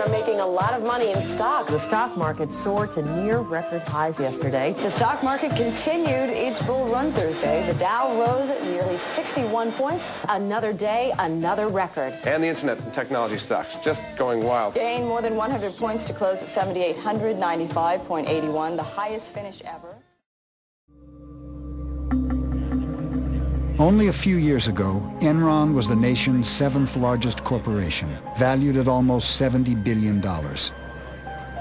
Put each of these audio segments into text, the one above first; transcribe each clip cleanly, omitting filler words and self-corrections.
are making a lot of money in stock. The stock market soared to near record highs yesterday. The stock market continued its bull run Thursday. The Dow rose nearly 61 points. Another day, another record. And the internet and technology stocks just going wild. Gained more than 100 points to close at 7,895.81, the highest finish ever. Only a few years ago, Enron was the nation's 7th largest corporation, valued at almost $70 billion.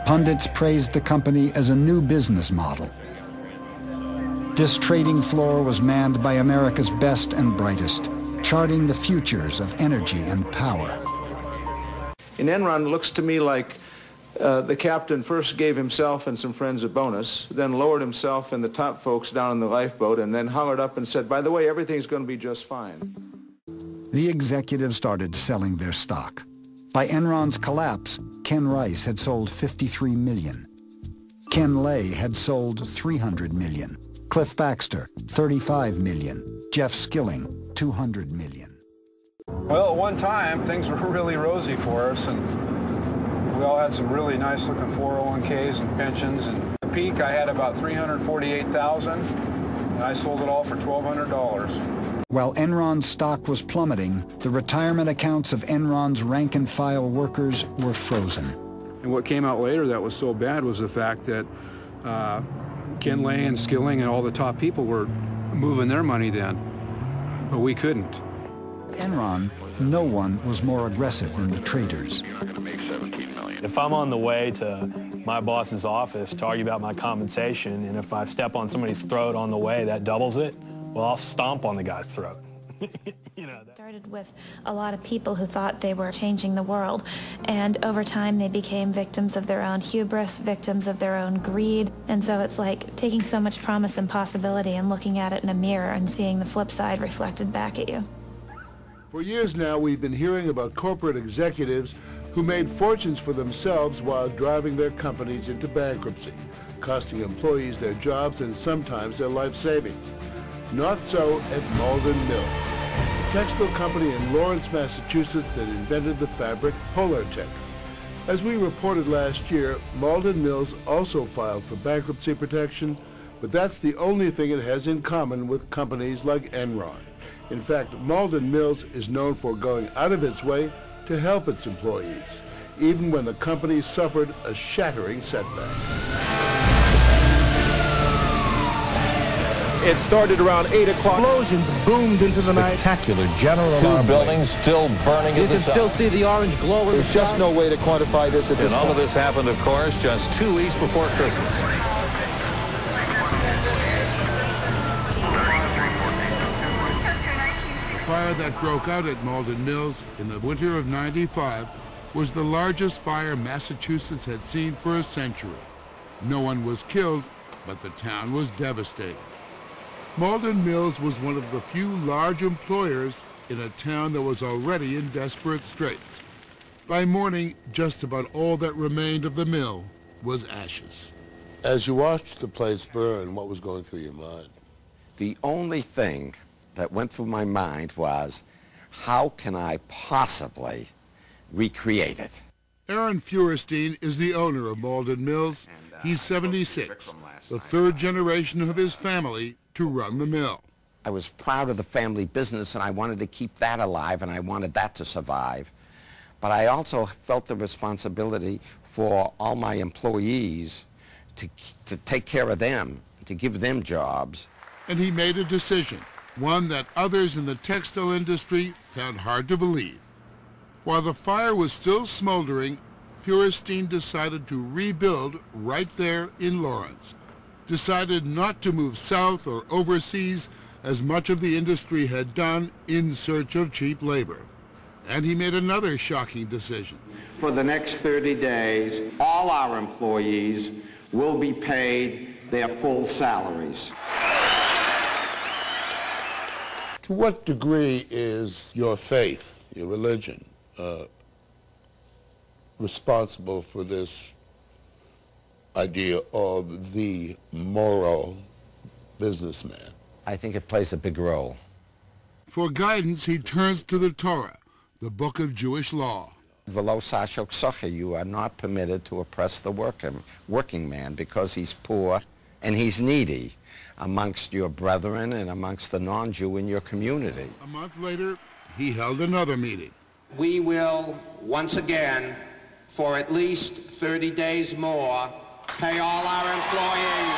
Pundits praised the company as a new business model. This trading floor was manned by America's best and brightest, charting the futures of energy and power. In Enron, it looks to me like the captain first gave himself and some friends a bonus, then lowered himself and the top folks down in the lifeboat, and then hollered up and said, by the way, everything's going to be just fine. The executives started selling their stock. By Enron's collapse, Ken Rice had sold 53 million. Ken Lay had sold 300 million. Cliff Baxter, 35 million. Jeff Skilling, 200 million. Well, at one time, things were really rosy for us, and we all had some really nice-looking 401ks and pensions. And at the peak, I had about $348,000, and I sold it all for $1,200. While Enron's stock was plummeting, the retirement accounts of Enron's rank-and-file workers were frozen. And what came out later that was so bad was the fact that Ken Lay and Skilling and all the top people were moving their money then, but we couldn't. Enron, no one was more aggressive than the traders. If I'm on the way to my boss's office to argue about my compensation, and if I step on somebody's throat on the way, that doubles it, well, I'll stomp on the guy's throat. Started with a lot of people who thought they were changing the world, and over time they became victims of their own hubris, victims of their own greed, and so it's like taking so much promise and possibility and looking at it in a mirror and seeing the flip side reflected back at you. For years now, we've been hearing about corporate executives who made fortunes for themselves while driving their companies into bankruptcy, costing employees their jobs and sometimes their life savings. Not so at Malden Mills, a textile company in Lawrence, Massachusetts that invented the fabric Polartec. As we reported last year, Malden Mills also filed for bankruptcy protection, but that's the only thing it has in common with companies like Enron. In fact, Malden Mills is known for going out of its way to help its employees, even when the company suffered a shattering setback. It started around 8 o'clock. Explosions boomed into the night. Spectacular general Two buildings still burning You at the can still see the orange glow in the There's just no way to quantify this at this point. And all of this happened, of course, just 2 weeks before Christmas. The fire that broke out at Malden Mills in the winter of '95 was the largest fire Massachusetts had seen for a century. No one was killed, but the town was devastated. Malden Mills was one of the few large employers in a town that was already in desperate straits. By morning, just about all that remained of the mill was ashes. As you watched the place burn, what was going through your mind? The only thing that went through my mind was, how can I possibly recreate it? Aaron Feuerstein is the owner of Malden Mills. He's 76, the third generation of his family to run the mill. I was proud of the family business, and I wanted to keep that alive, and I wanted that to survive. But I also felt the responsibility for all my employees to take care of them, to give them jobs. And he made a decision, one that others in the textile industry found hard to believe. While the fire was still smoldering, Feuerstein decided to rebuild right there in Lawrence. Decided not to move south or overseas as much of the industry had done in search of cheap labor. And he made another shocking decision. For the next 30 days, all our employees will be paid their full salaries. To what degree is your faith, your religion, responsible for this idea of the moral businessman? I think it plays a big role. For guidance, he turns to the Torah, the book of Jewish law. You are not permitted to oppress the working man because he's poor and he's needy amongst your brethren and amongst the non-Jew in your community. A month later, he held another meeting. We will, once again, for at least 30 days more, pay all our employees.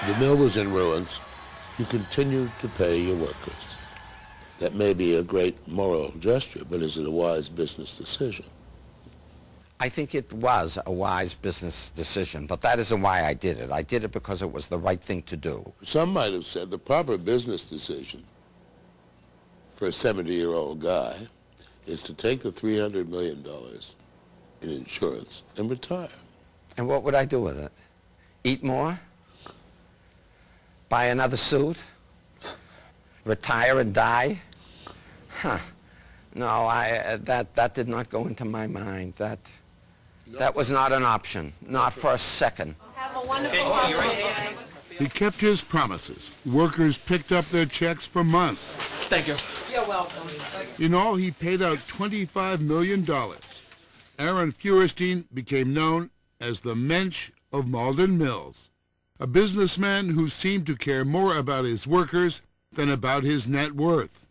The mill was in ruins. You continued to pay your workers. That may be a great moral gesture, but is it a wise business decision? I think it was a wise business decision, but that isn't why I did it. I did it because it was the right thing to do. Some might have said the proper business decision for a 70-year-old guy is to take the $300 million in insurance and retire. And what would I do with it? Eat more? Buy another suit? Retire and die? Huh. No, that did not go into my mind. That was not an option, not for a second. Have a wonderful holiday. He kept his promises. Workers picked up their checks for months. Thank you. You're welcome. In all, he paid out $25 million. Aaron Feuerstein became known as the Mensch of Malden Mills, a businessman who seemed to care more about his workers than about his net worth.